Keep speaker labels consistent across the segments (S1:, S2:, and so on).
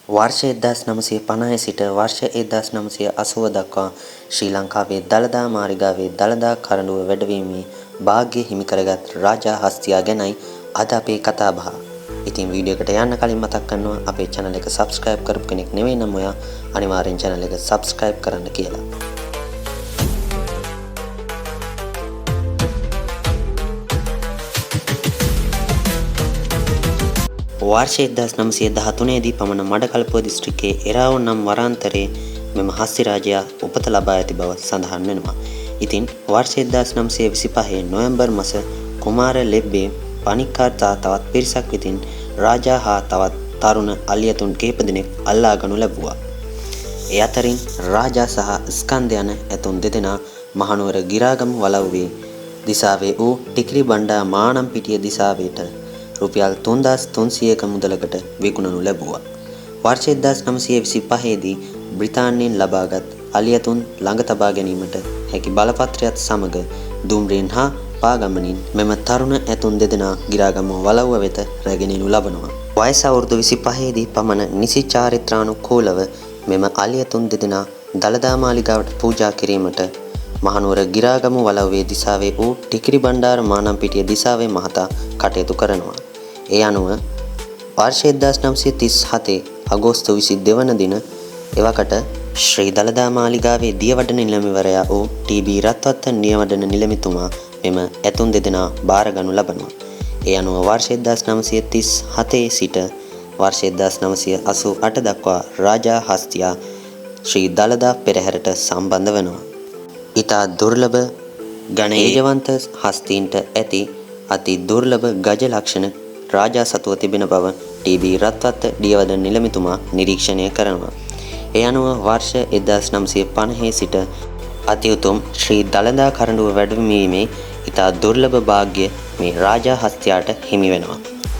S1: වර්ෂ 1950 සිට වර්ෂ 1980 දක්වා ශ්‍රී ලංකාවේ දළදා මාලිගාවේ දළදා කරඬුව වැඩවීමේ වාග්ය හිමි කරගත් රාජා හස්තියා ගැනයි අද අපේ කතා බහ. ඉතින් වීඩියෝ එකට යන්න කලින් මතක් කරනවා අපේ channel එක subscribe කරපු කෙනෙක් නෙවෙයි නම් ඔයා අනිවාර්යෙන් channel එක subscribe කරන්න කියලා. වර්ෂ 1913 දී පමණ මඩකලපුව දිස්ත්‍රික්කයේ එරාවුන් නම් වරාන්තරයේ මෙම හස්ති රාජයා උපත ලබා ඇති බව සඳහන් වෙනවා. ඉතින් වර්ෂ 1925 නොවැම්බර් මාස කුමාර ලෙබ්බේ පණික්කාර්තා තවත් පිරිසක් විසින් රාජා හා තවත් තරුණ අලියතුන් කිහිප දෙනෙක් අල්ලා ගනු ලැබුවා. ඒ අතරින් රාජා සහ ස්කන්ධ යන ඇතුන් දෙදෙනා මහනුවර ගිරාගම වලව්වේ දිසාවේ වූ ටිකිරි බණ්ඩා මානම්පිටිය දිසාවට රුපියල් 3300ක මුදලකට විකුණනු ලැබුවා. වර්ෂ 1925 දී බ්‍රිතාන්‍යයෙන් ලබාගත් අලියතුන් ළඟ තබා ගැනීමට හැකි බලපත්‍රයත් සමග දුම්රියෙන් හා පාගමනින් මෙම තරුණ ඇතුන් දෙදෙනා ගිරාගම වලව්ව වෙත රැගෙනු ලබනවා. වයස අවුරුදු 25 දී පමණ නිසි චාරිත්‍රානුකූලව මෙම අලියතුන් දෙදෙනා දළදා මාලිගාවට පූජා කිරීමට මහනුවර ගිරාගම වලව්වේ දිසාවේ වූ ටිකිරි බණ්ඩාර මානම්පිටිය දිසාවේ මහතා කටයුතු කරනවා. ඒ අනුව වර්ෂ 1937 අගෝස්තු 22 වන දින එවකට ශ්‍රී දළදා මාලිගාවේ දියවඩන නිලමේවරයා වූ ටී.බී. රත්වත්ත නියවඩන නිලමේතුමා මෙම ඇතුන් දෙදෙනා බාරගනු ලබනවා. ඒ අනුව වර්ෂ 1937 සිට වර්ෂ 1988 දක්වා රාජා හස්තියා ශ්‍රී දළදා පෙරහැරට සම්බන්ධ වෙනවා. ඉතා දුර්ලභ ගණේජවන්ත හස්තීන්ට ඇති අති දුර්ලභ ගජ ලක්ෂණ රාජා සතුව තිබෙන බව ටී.බී. රත්වත්ත දියවඩන නිලමේතුමා නිරීක්ෂණය කරනවා. ඒ අනුව වර්ෂ 1950 සිට අති උතුම් ශ්‍රී දළදා කරඬුව වැඩමීමේ ඉතා දුර්ලභ වාග්ය මේ රාජා හස්තියාට හිමි වෙනවා.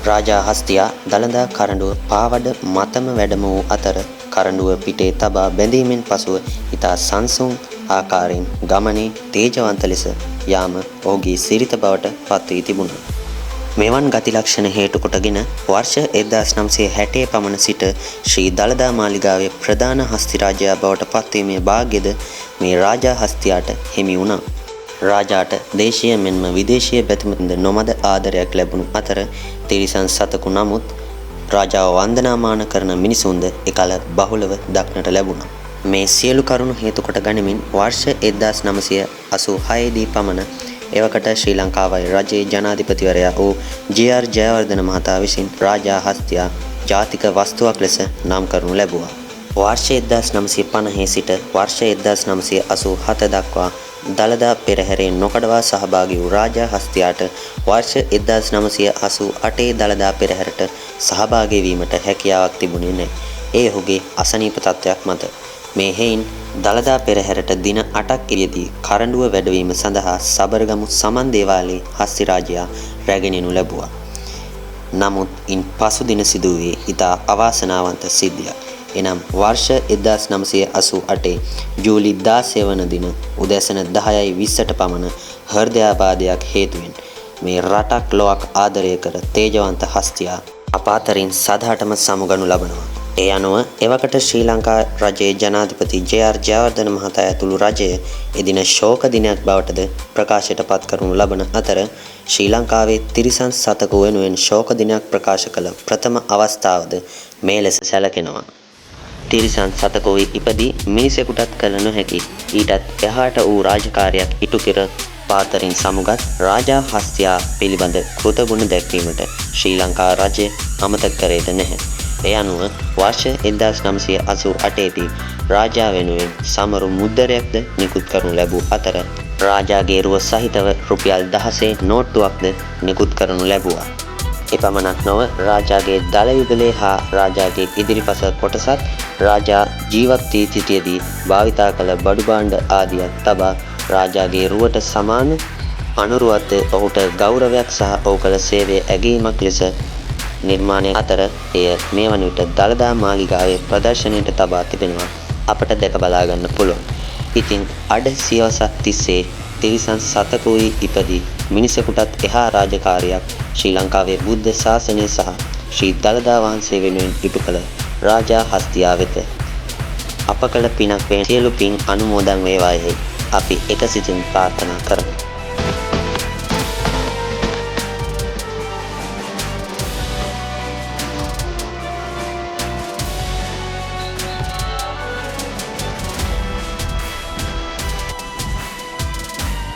S1: රාජා හස්තියා දළදා කරඬුව පාවඩ මතම වැඩම වූ අතර කරඬුව පිටේ තබා බැඳීමෙන් පසුව ඉතා සංසුන් ආකාරයෙන් ගමනේ තේජවන්ත ලෙස යාම ඔහුගේ සිරිත බවට පත් වී තිබුණා. මෙවන් ගති ලක්ෂණ හේතු කොටගෙන වර්ෂ 1960 පමණ සිට ශ්‍රී දළදා මාලිගාවේ ප්‍රධාන හස්ති රාජයා බවට පත්වීමේ වාග්යද මේ රාජා හස්තියාට හිමි වුණා. රාජාට දේශීය මෙන්ම විදේශීය බැතිමතුන්ද නොමද ආදරයක් ලැබුණු අතර තිරිසන් සතකු නමුත් රාජාව වන්දනාමාන කරන මිනිසුන්ද එකල බහුලව දක්නට ලැබුණා. මේ සියලු කරුණු හේතු කොට ගනිමින් වර්ෂ 1986 දී පමණ එවකට ශ්‍රී ලංකාවේ රජයේ ජනාධිපතිවරයා වූ ජේ.ආර්. ජයවර්ධන මහතා විසින් රාජා හස්තියා ජාතික වස්තුවක් ලෙස නම් කරනු ලැබුවා. වර්ෂ 1950 සිට වර්ෂ 1987 දක්වා දළදා පෙරහැරේ නොකඩවා සහභාගී වූ රාජා හස්තියාට වර්ෂ 1988 දළදා පෙරහැරට සහභාගී වීමට හැකියාවක් තිබුණේ නැහැ. ඒ ඔහුගේ අසනීප තත්ත්වයක් මත. මේ හේයින් දළදා පෙරහැරට දින 8ක් ඉරියදී කරඬුව වැඩවීම සඳහා සබරගමු සමන් දේවාලයේ හස්ති රාජයා රැගෙනු ලැබුවා. නමුත් ඉන් පසු දින සිදුවේ ඉතා අවාසනාවන්ත සිද්ධියක්. එනම් වර්ෂ 1988 ජූලි 16 වන දින උදැසන 10:20ට පමණ හෘදයාබාධයක් හේතුවෙන් මේ රටක් ලොවක් ආදරය කර තේජවන්ත හස්තියා අප අතරින් සදහටම සමුගනු ලබනවා. ඒ අනුව එවකට ශ්‍රී ලංකා රජයේ ජනාධිපති ජේ.ආර්. ජයවර්ධන මහතා ඇතුළු රජය එදින ශෝක දිනයක් බවටද ප්‍රකාශයට පත් කරනු ලබන අතර ශ්‍රී ලංකාවේ තිරිසන් සතකු වෙනුවෙන් ශෝක දිනයක් ප්‍රකාශ කළ ප්‍රථම අවස්ථාවද මේ ලෙස සැලකෙනවා. තිරිසන් සතකෝයි ඉපදී මිනිසෙකුටත් කළ නොහැකි ඊටත් එහාට වූ රාජකාරියක් ඉටු කර පාතරින් සමුගත් රාජා හස්තියා පිළිබඳ කෘතගුණ දැක්වීමට ශ්‍රී ලංකා රජය අමතක කරේද නැහැ. ඒ අනුව වර්ෂ 1988 දී රාජා වෙනුවෙන් සමරු මුද්දරයක්ද නිකුත් කරනු ලැබූ අතර රාජාගේ රුව සහිතව රුපියල් 16 නෝට්ටුවක්ද නිකුත් කරනු ලැබුවා. එපමණක් නොව රාජාගේ දල යුගලේ හා රාජාගේ ඉදිරිපස කොටසත් රාජා ජීවත් වී සිටියේදී භාවිතා කළ බඩු භාණ්ඩ ආදියක් තබා රාජාගේ රුවට සමාන අනුරුවත් ඔහුට ගෞරවයක් සහ ඔහු කළ සේවයේ ඇගීමක් ලෙස නිර්මාණය අතර එය මේ වන විට දළදා මාලිගාවේ ප්‍රදර්ශනයට තබා තිබෙනවා අපට දැක බලා ගන්න පුළුවන්. ඉතින් අඩ සියවසක් තිස්සේ තිරිසන් සතකුයි ඉපදී මිනිසෙකුටත් එහා රාජකාරියක් ශ්‍රී ලංකාවේ බුද්ධ ශාසනය සහ ශ්‍රී දළදා වහන්සේ වෙනුවෙන් ඉටු කළ රාජා හස්තියා වෙත. අප කළ පිනක් වේ සියලු පින් අනුමෝදන් වේවායි අපි එක සිතින් ප්‍රාර්ථනා කරමු.